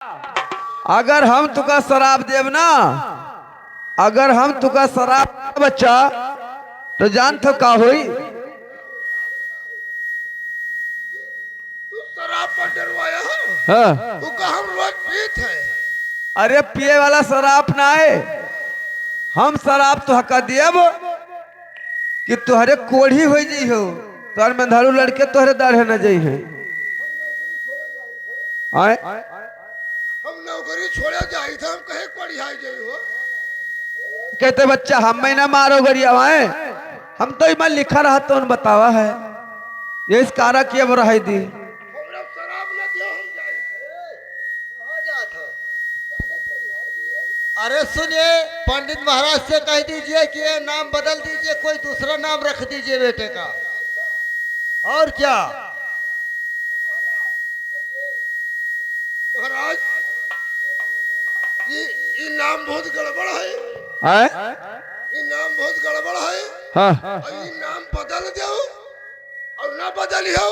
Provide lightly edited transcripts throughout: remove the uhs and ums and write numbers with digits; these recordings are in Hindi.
अगर हम तुका शराब देव ना, अगर हम तुका शराब बच्चा तो जान तो का होई। तू शराब पर डरवाया है? हाँ। तू का हम रोज पीत है। अरे पिए वाला शराब ना है, हम शराब तो हका देव कि तुहरे कोढ़ी हो जी हो, तोहर मेहरारू लड़के तोहरे दाढ़े न जाइ है। आए हम नौकरी छोड़े जाई थे, हम कहे पढ़ियाई जाई हो। कहते बच्चा हम महीना मारो गरिया आए, हम तो इमा लिखा रहा तो बतावा है ये इस कारा की अब रही दी। हमरा शराब न दियो, हम जाई थे। कहाँ जात हो? अरे सुनिए, पंडित महाराज से कह दीजिए कि ये नाम बदल दीजिए, कोई दूसरा नाम रख दीजिए बेटे का। और क्या? महाराज ये नाम बहुत गड़बड़ है। आए ये नाम बहुत गड़बड़ है। हाँ और ये नाम बदल दो और ना बदलियो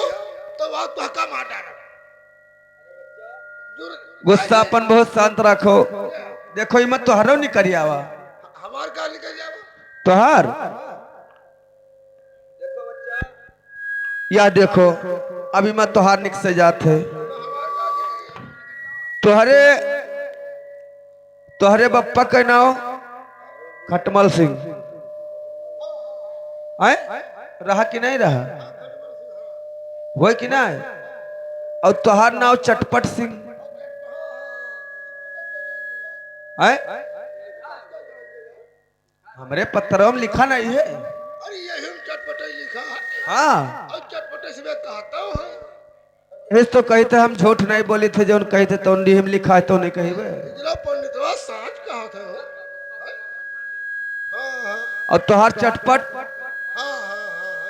तो बात तो हका मार डालो। गुस्सा अपन बहुत शांत रखो। देखो इमत तोहरो नहीं करियावा, हमार का निकल जाओ। तोहार या देखो अभी मैं तोहार निक से जात है। तोहरे तोहरे बप्पा का नाम खटमल सिंह आए रहा कि नहीं रहा, वो कि नहीं। और तोहार नाम चटपट सिंह आए, हमरे पत्रों में लिखा नहीं है। अरे ये हम चटपटे लिखा है। हाँ और चटपटे से मैं कहता हूँ। इस तो कहते हम झूठ नहीं बोली थे, जो कहते तो हम लिखा है तो नहीं कहिबे। इतना पंडितवा साच कहा था हो। हाँ हाँ और तोहार चटपट हाँ हाँ,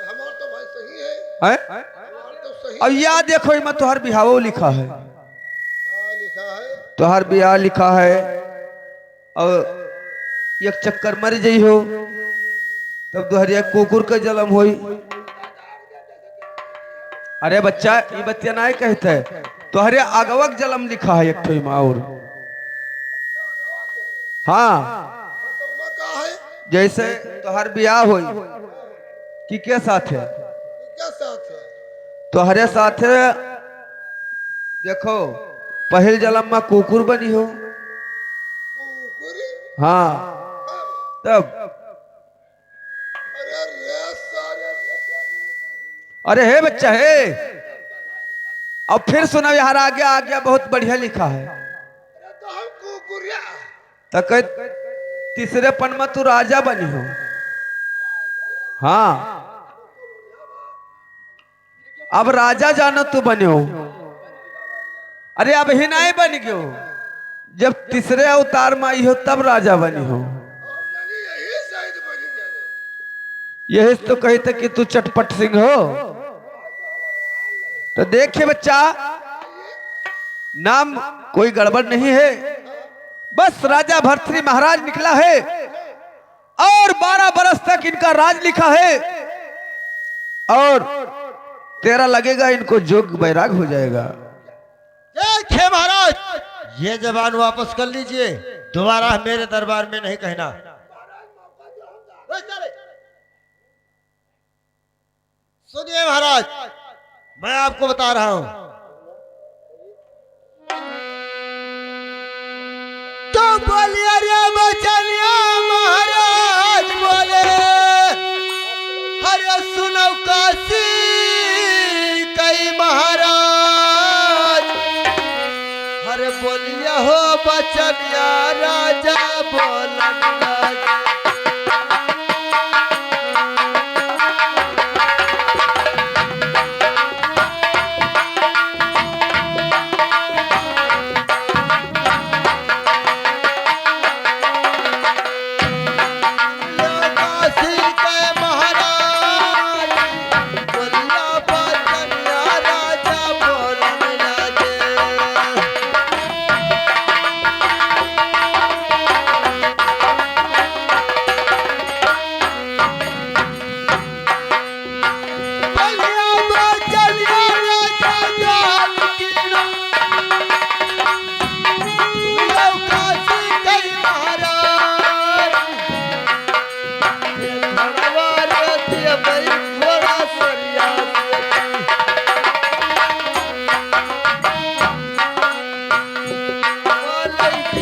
हमार तो भाई सही है। है। हमार तो सही। अब याद देखो इमा तोहार बिहावो लिखा है, क्या लिखा है? तोहार बियाह लिखा है। और एक चक्कर मर जाइ हो तब दोहरिया कुकुर का जन्म होई। अरे बच्चा ये बच्चा नहीं कहते, तोहरे अगवक जन्म लिखा है एक ठो इमा और। हाँ तो मैं कहा है जैसे तोहर बियाह होई कि के साथ है, क्या साथ है? तोहरे साथ देखो पहल जन्म में कुकुर बनी हो। कुकुरी? हाँ तब अरे रे सारे। अरे हे बच्चा हे, अब फिर सुना यार आगे आ गया बहुत बढ़िया लिखा है। अरे तो हम कुकुरिया। तो कह तीसरे पन में तू राजा बनी हो। हाँ अब राजा जानो तू बने हो। अरे अब ही नहीं बन गयो, जब तीसरे अवतार में आई हो तब राजा बनी हो। हम जानी यही शायद बनी जावे। यही तो कहते कि तू चटपट सिंह हो। तो देखिए बच्चा नाम कोई गड़बड़ नहीं है, बस राजा भर्तृहरि महाराज निकला है और 12 बरस तक इनका राज लिखा है और 13 लगेगा इनको जोग बैराग हो जाएगा। देखिए महाराज, ये जबान वापस कर लीजिए, दोबारा मेरे दरबार में नहीं कहना। सुनिए महाराज, मैं आपको बता रहा हूं। तो बोलिए रे बचनिया महाराज बोले, हरे सुनो काशी कई महाराज, हरे बोलिए हो बचनिया राजा बोलन लागे।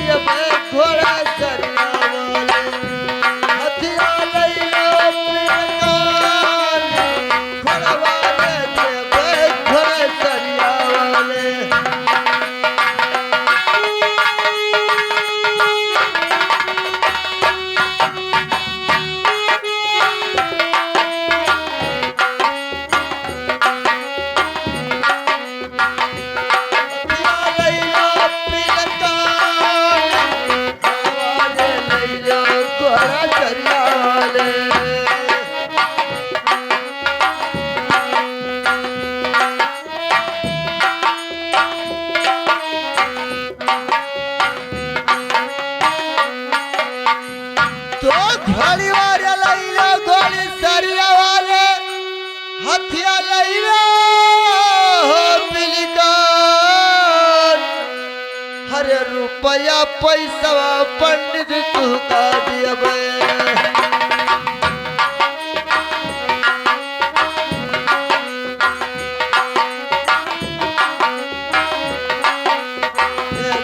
दिए घोड़ा सरिया वाले हथिया लइलो पिलकान घोड़ा वाले दिए घोड़ा सरिया वाले घोड़ी वाले लइलो घोड़ी सरिया वाले हथिया लइलो पिलकान हरे रुपया पैसा पंडित तू का दियबे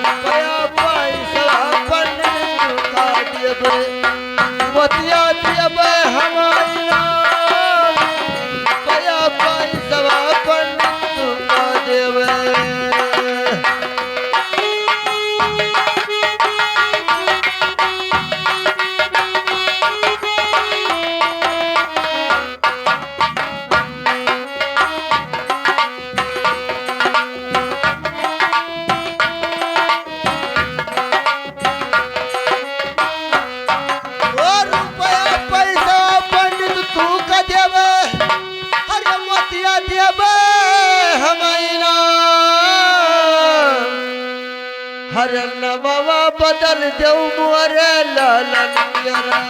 रुपया पैसा पंडित तू का दियबे बतिया दियबे हमारा रुपया पैसा पंडित तू का देबे हर नवा बदल देव मोरे लालन पियरा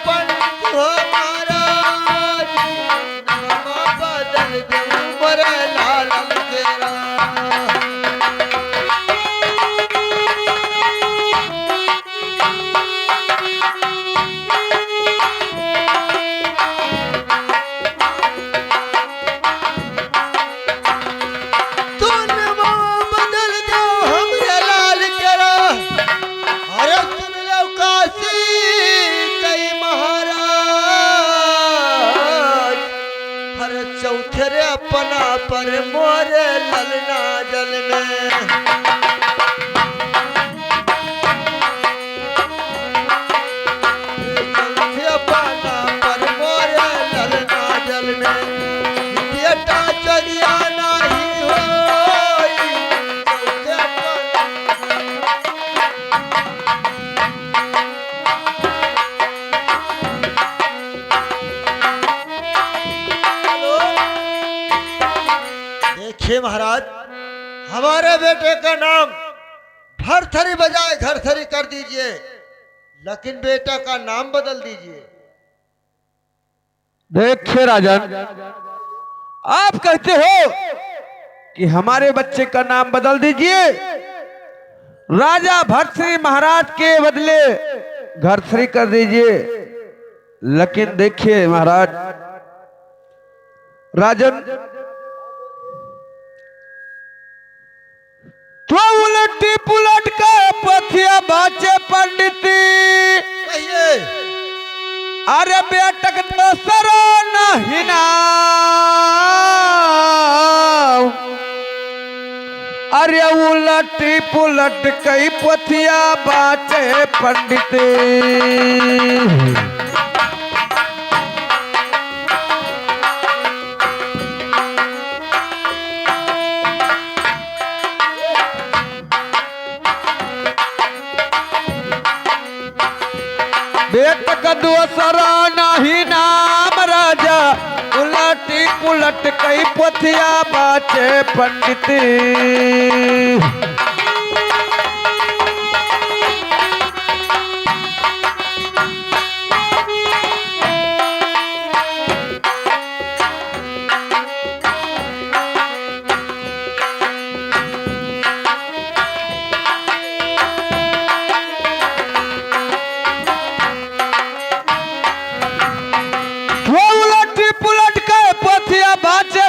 पंडित हो महाराज नवा बदल देव मोरे लालन पियरा चौथरे अपना पर मोरे ललना जल में चौथे अपना पर मोरे ललना जल में बेटा चलिया नहीं हो चौथे देखिए महाराज हमारे बेटे का नाम भरथरी बजाय घरथरी कर दीजिए लेकिन बेटा का नाम बदल दीजिए। देखिए राजन, आप कहते हो कि हमारे बच्चे का नाम बदल दीजिए, राजा भरथरी महाराज के बदले घरथरी कर दीजिए। लेकिन देखिए महाराज राजन, तो उलटी पुलट के पथिया बाचे पंडिती, अरे बेटक दोसरो नहीं नाम, अरे उलटी पुलट कई पथिया बाचे पंडिती। बेटक दोसरा नहीं नाम, राजा उलटी पुलट कई पोथिया बाचे पंडिती। पुलट के पोथिया बाचे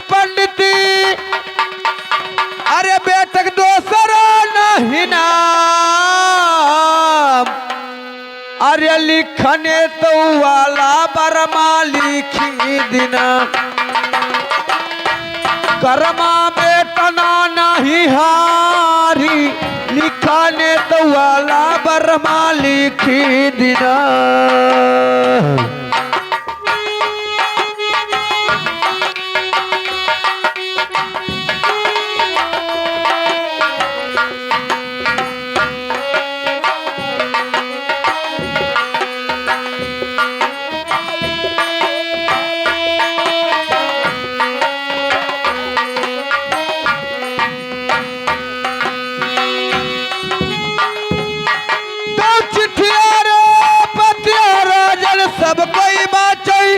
बरमा लिखी दिना कर्मा बेटना नहीं हारी लिखा ने तो वाला बरमा लिखी दिना सब कोई बाचई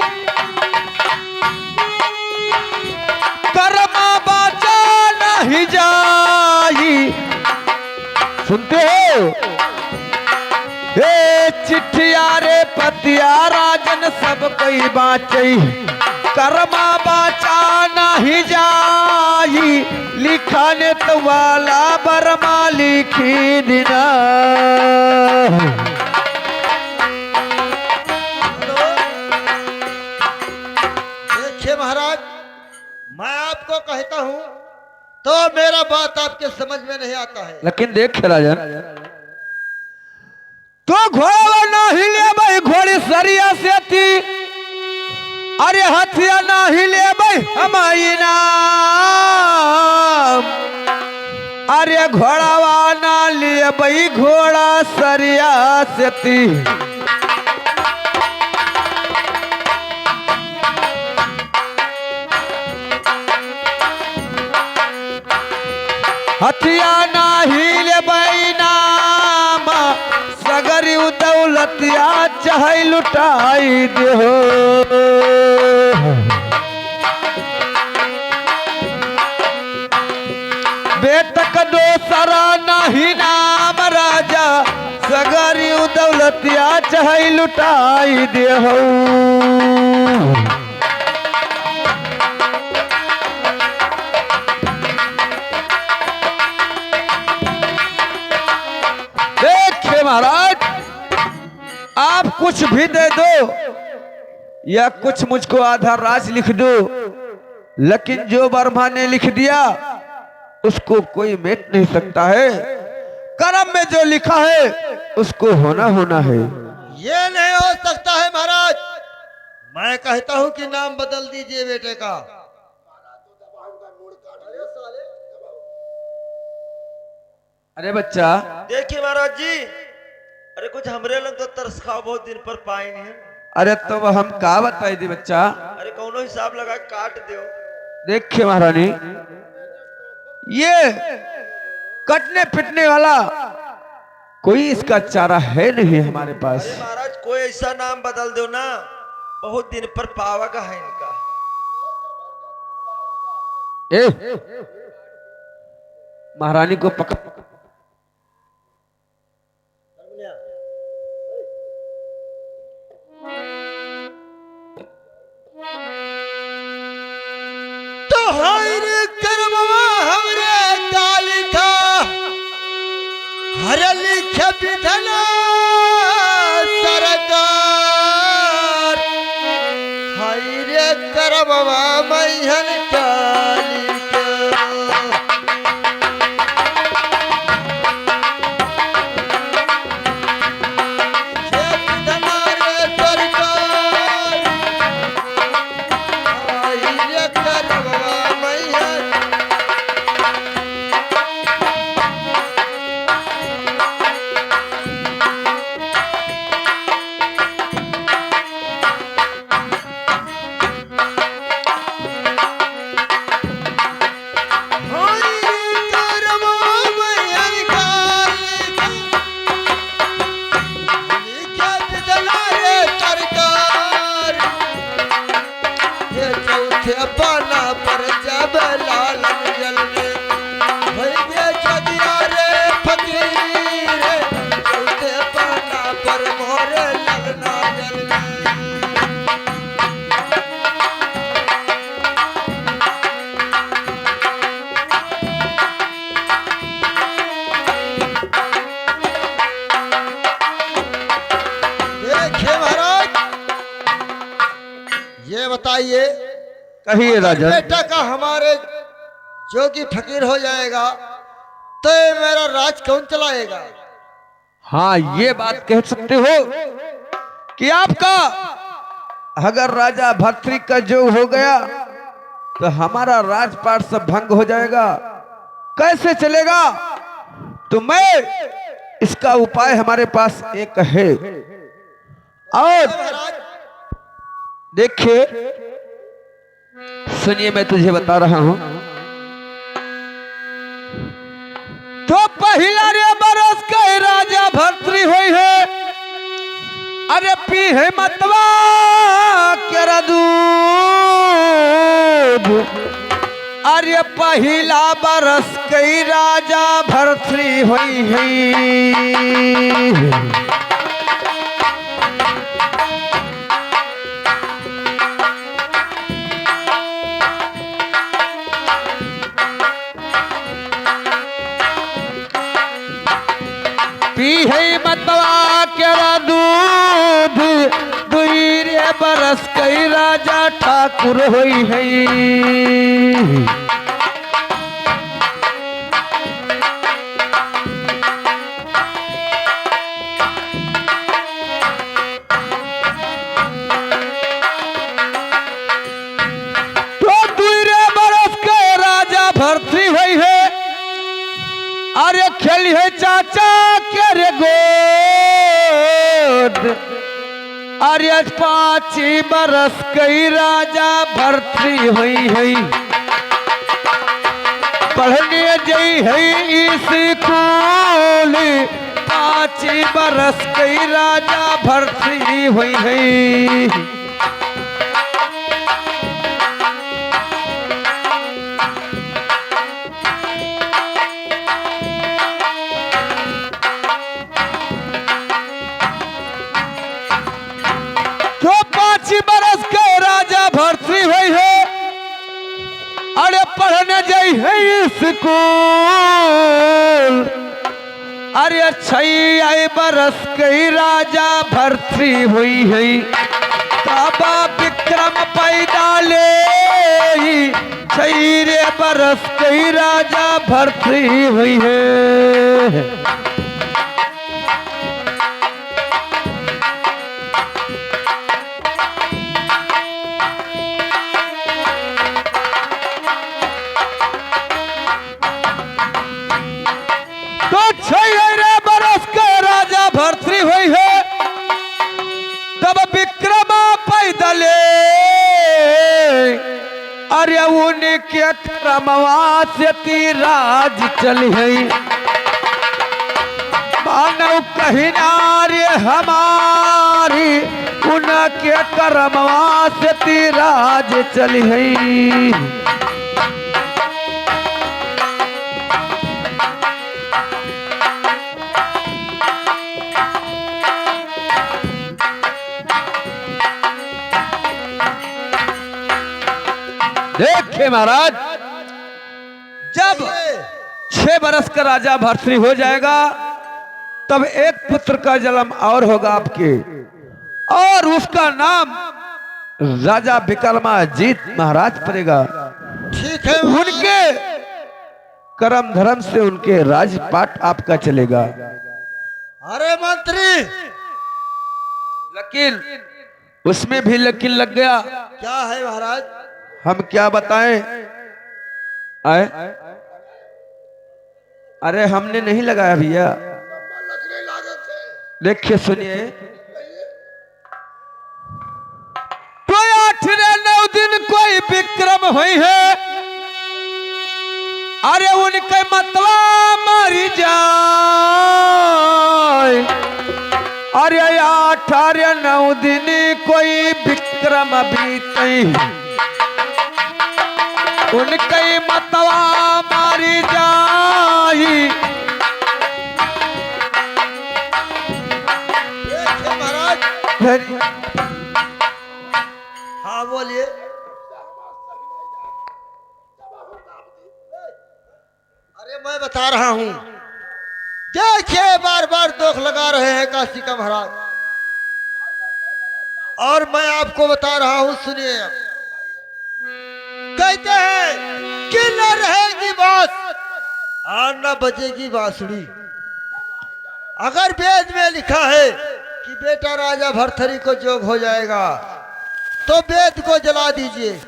कर्मा बाचा नहीं जाई सुनते हो हे चिट्ठिया रे पतिया राजन सब कोई बाचई कर्मा बाचा नहीं जाई लिखा ने तो वाला बरमा लिखी दिना महाराज मैं आपको कहता हूं तो मेरा बात आपके समझ में नहीं आता है। लेकिन देख राजन तो घोड़ा नहीं ले भाई घोड़ी सरिया से थी अरे हथिया नहीं ले भाई हमारी नाम अरे घोड़ावा ना ले भाई घोड़ा सरिया से थी हथिया नाही ले नाम सगरी दौलतिया चाहे लुटाई दे हो बेटक दोसरा नहीं नाम राजा सगरी दौलतिया चाहे लुटाई दे हो महाराज आप कुछ भी दे दो या कुछ मुझको आधा राज लिख दो लेकिन जो बर्मा ने लिख दिया उसको कोई मिट नहीं सकता है कर्म में जो लिखा है उसको होना होना है ये नहीं हो सकता है महाराज मैं कहता हूं कि नाम बदल दीजिए बेटे का अरे बच्चा देखिए महाराज जी अरे कुछ हमरे लोग तो तरस खाओ बहुत दिन पर पाए नहीं है। अरे तो हम का बताई दी बच्चा अरे कौनो हिसाब लगा के काट दो देखिए महारानी ये कटने पिटने वाला कोई इसका चारा है नहीं हमारे पास अरे महाराज कोई ऐसा नाम बदल दो ना बहुत दिन पर पावगा है इनका महारानी को पकड़ विधना सरकार हाय रे करबवा मैहन काली के विधना रे सरकार हाय रे करबवा मैहन पाना पर जब लालन जल में भैया चदिया रे फकीर चौथे पाना पर मोरे लगना जल में देखे महाराज कहिए राजा। बेटा का हमारे जोगी फकीर हो जाएगा तो ये मेरा राज कौन चलाएगा? हाँ, ये बात कह सकते हो कि आपका अगर राजा भर्तृ का जो हो गया तो हमारा राजपाट सब भंग हो जाएगा, कैसे चलेगा? तो मैं इसका उपाय हमारे पास एक है। और महाराज देखिए, सुनिए, मैं तुझे बता रहा हूं। तो पहला रे बरस के राजा भर्तृ हुई है, अरे पी है मतवा केरा दूध। अरे पहला बरस के राजा भर्तृ हुई है। पी है मतवा केरा दूध, दुई रे बरस कई राजा ठाकुर होई है। तो दुई रे बरस के राजा भर्तृ होई है, अरे खेली है चाचा के रे गोद। अरे 5 बरस कई राजा भर्तृ हुई है, पढ़ने जई है स्कूल। 5 बरस कई राजा भर्तृ हुई है। तो 5 बरस के राजा भर्तृ हुई है, अरे पढ़ने जाई है स्कूल। अरे 6 बरस के राजा भर्तृ हुई है, बाबा विक्रम पैदा ले। 6 बरस के राजा भर्तृ हुई है। तो 6 बरस के राजा भर्तृ हुई है, तब विक्रम पैदले। अरे उनके क्रमवा से राज चली है, मानव कहिना रे हमारी। उनके क्रमवा से राज चली है। देखिए महाराज, जब 6 बरस का राजा भर्तृ हो जाएगा तब एक पुत्र का जन्म और होगा आपके, और उसका नाम राजा विक्रमाजीत महाराज पड़ेगा। ठीक है उनके कर्म धर्म से उनके राजपाट आपका चलेगा। अरे मंत्री, लकीर, उसमें भी लकीर लग गया। क्या है महाराज? हम क्या बताएं? आए? अरे हमने नहीं लगाया भैया। लगने लागत है। देखिए, सुनिए। तो 8 रे 9 दिन कोई विक्रम हुई है, अरे उनके मतवा मारी जाए। अरे 8 रे 9 दिन कोई विक्रम बीते, उनके मतवा मारी जाई। देखिए महाराज। हाँ बोलिए। अरे मैं बता रहा हूँ, देखिए बार बार दोख लगा रहे हैं काशी का महाराज, और मैं आपको बता रहा हूँ, सुनिए। कहते हैं कि न रहेगी बात और न बजेगी बांसुरी। अगर वेद में लिखा है कि बेटा राजा भरथरी को जोग हो जाएगा तो वेद को जला दीजिए,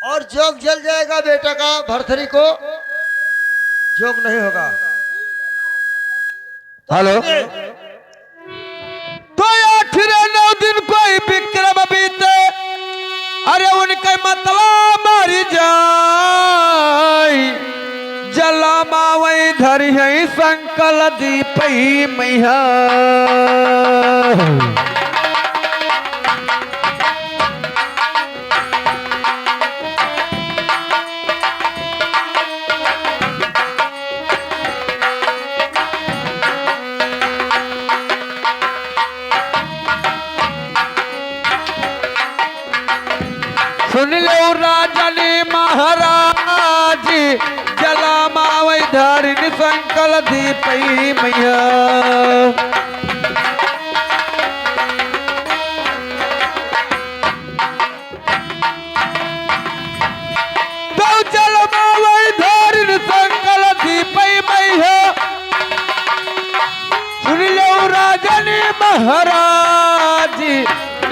और जोग जल जाएगा बेटा का, भरथरी को जोग नहीं होगा। हेलो। तो 8 दिन कोई विक्रम बीते, अरे उनके मतलब मारी जाई, जला मावई धरी है संकल दीपई मैया। सुन लो राजन महाराज, जला मावई धरिन संकल दीपई मैया। तो जल मावई धरिन संकल दीपई मैया। सुन लो राजन महाराज,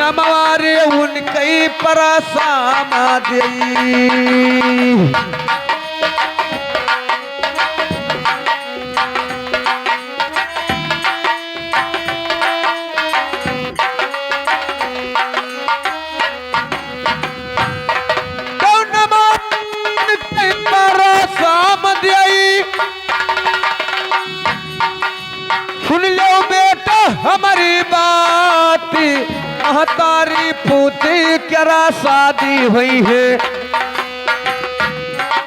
नमवारे उनकई परासामा देई। सुन लो बेटा हमारी बात, महतारी पूती क्या शादी हुई है,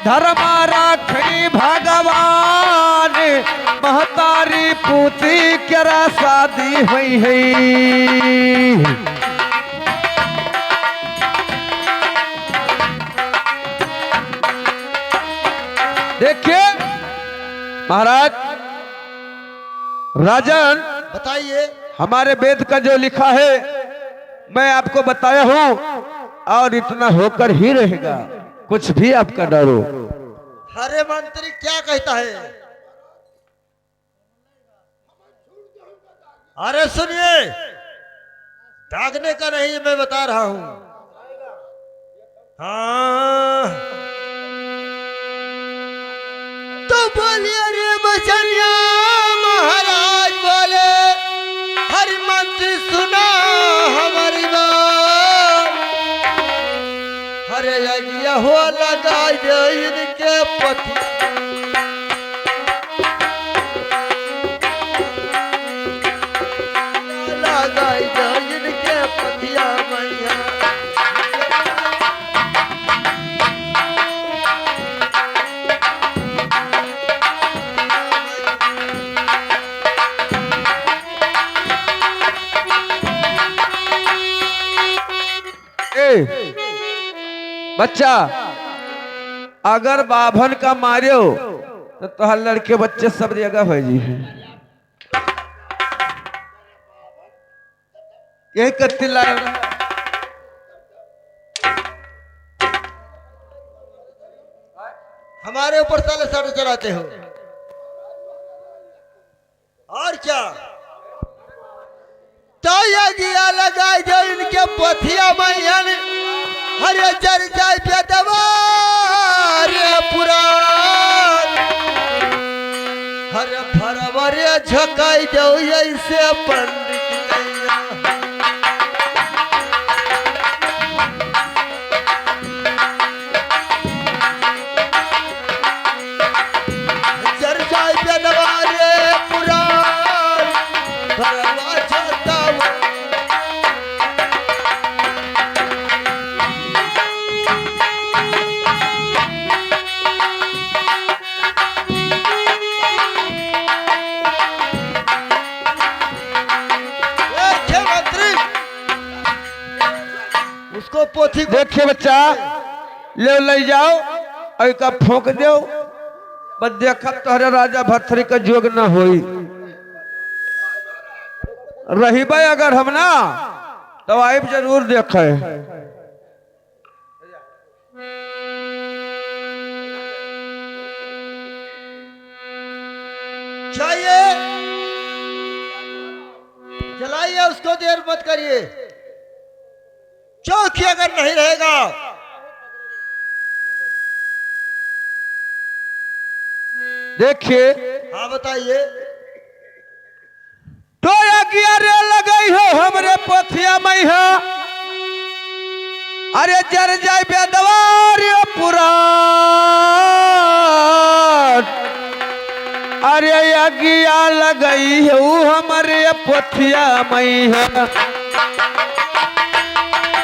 धर्मा राखी भगवान, महतारी पूती क्या शादी हुई है। देखिए महाराज राजन, बताइए। हमारे वेद का जो लिखा है मैं आपको बताया हूं, और इतना होकर ही रहेगा, कुछ भी आपका डरो। अरे मंत्री क्या कहता है? अरे सुनिए, दागने का नहीं मैं बता रहा हूं। हाँ तो बोलिए रे बचनिया, महाराज बोले हरि मंत्री सुना हमारी बात। हरे यज्ञ हो लगाई दे इनके पति, लगाई दे इनके पतिया मैया। बच्चा अगर बाभन का मारियो तो तोहर लड़के बच्चे सब जगह हो जी है। यही कत्ती लाए हमारे ऊपर साले साढ़े चलाते हो और क्या? तो ये दिया लगाई जो इनके पथिया मैयन, हरे जर जाय बेदवारे पुराण, हरे फरवरे झकाई दो ऐसे पंडित कैया। जर जाय बेदवारे पुराण, फरवा झका उसको पोथी देखिए बच्चा, ले जाओ और का फोंक दो, बस देखा तोहरे राजा भरथरी का जोग न होई। रही भाई अगर हम ना तो आइब जरूर देखे। चाहिए जलाइए उसको, देर मत करिए। चौकी अगर नहीं रहेगा देखिए हाँ बताइए। तो अगिया रे लगई हो हमरे पोथिया मई हो, अरे जर जाय बेदवार पुराण, अरे अगिया लगई हो हमरे पोथिया मई हो,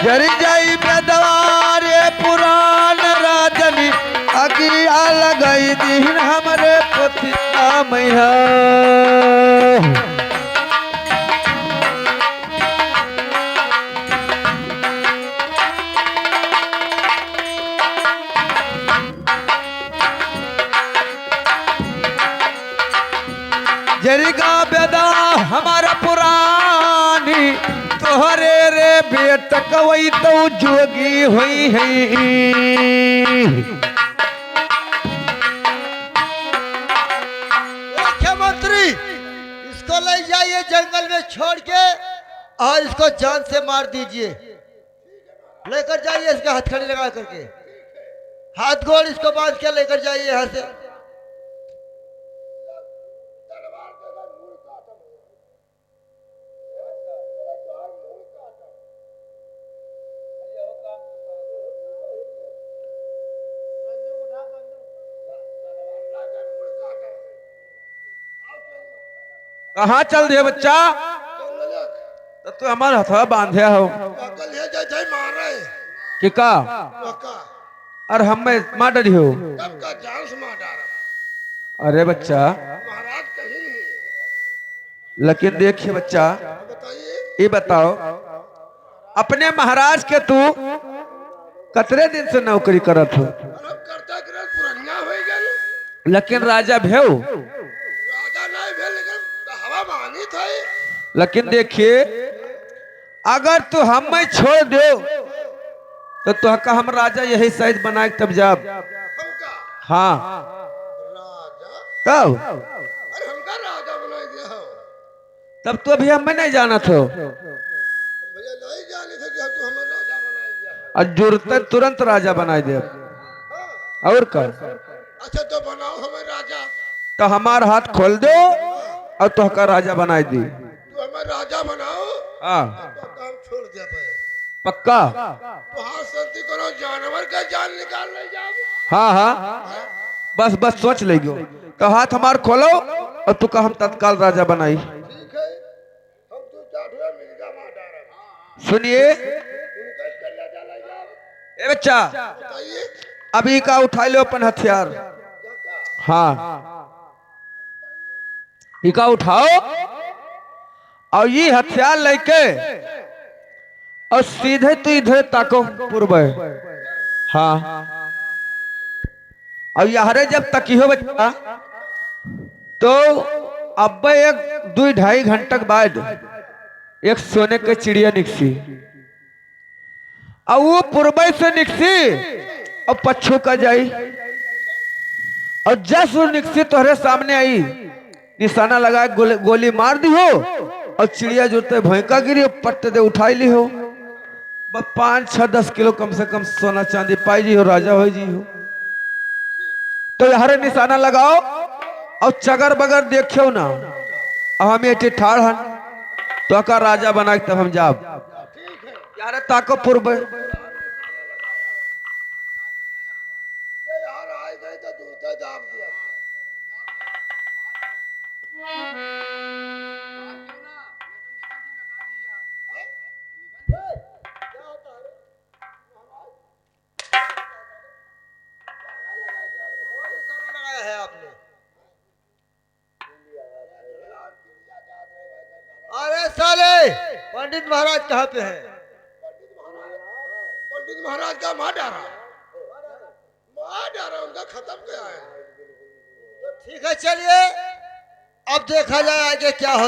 जर जाय बेदवार पुराण राजनी, अगिया लगई दीन हमरे पोथिया मई हो। जरिगा बेदा हमारा पुरानी, तोहरे रे बेट कवई तो जोगी हुई है। मुख्यमंत्री इसको ले जाइए जंगल में छोड़ के और इसको जान से मार दीजिए। लेकर जाइए इसका हथकड़ी लगा करके, हाथ गोड़ इसको बांध के लेकर जाइए यहाँ से। कहाँ चल दे बच्चा, तो तू हमारा हथवा बांधे हो पागल है जय मार रहे कि का, पक्का और हम मार डरी हो। तब का जान से मार डाला अरे बच्चा, महाराज कहीं नहीं। लेकिन देखिए बच्चा, बताइए ये बताओ अपने महाराज के तू कतरे दिन से नौकरी करत हो, अब करता कर पुरानिया हो गया, लेकिन राजा भेव, राजा नहीं भेल लेकिन हवा मानी था। लेकिन देखिए अगर तू हमें छोड़ दो तो तुहका हम राजा यही शायद बनाए तब जाब। हमका हाँ राजा, तब अरे हमका राजा बना दिया हो। तब तो अभी हमें नहीं जाना था, भैया नहीं जाने थे कि हम तो हमें राजा बना दिया। और जुड़ते तुरंत राजा बनाए दे। हाँ, और का अच्छा तो बनाओ हमें राजा, तो हमार हाथ खोल दो और तुहका राजा बनाए दी। तो हमें राजा बनाओ, हाँ तो काम छोड़ दिया भाई। पक्का, तो हाथ संति करो, जानवर का जान निकाल ले जाओ। हाँ हाँ बस बस सोच लेगो, तो हाथ हमार खोलो और तुका हम तत्काल राजा बनाई। ठीक है, हम तो चाट हुआ मिर्गा मार डाला। सुनिए उनका कल्ला डाला जाओ। ए बच्चा, बताइए अभी का उठा लो अपन हथियार। हाँ इका उठाओ और ये हथियार लेके और सीधे तू इधर ताको पूर्व। हाँ और यारे जब तक हो बच्चा, तो अब एक 2-2.5 घंटा बाद एक सोने के चिड़िया निकसी, और वो पूर्व से निकसी और पच्छू का जाई, और जस वो निकसी तोहरे सामने आई, निशाना लगा गोली मार दी हो, और चिड़िया जुड़ते भयंका गिरी और पट्ट दे उठाई ली हो। बस 5-6-10 किलो कम से कम सोना चांदी पाई जी हो, राजा हो जी हो। तो हरे निशाना लगाओ और चगर बगर देखियो ना, और हम ये ठाड़ हन तो का राजा बना तब हम जाब। यार ताको पूर्व यार आए गए तो दूसरा दाब दिया। लगाया है आपने। अरे साले पंडित महाराज कहाँ पे है? पंडित महाराज का मार डाला, उनका खत्म किया है। ठीक है चलिए अब देखा जाए आगे क्या होता है।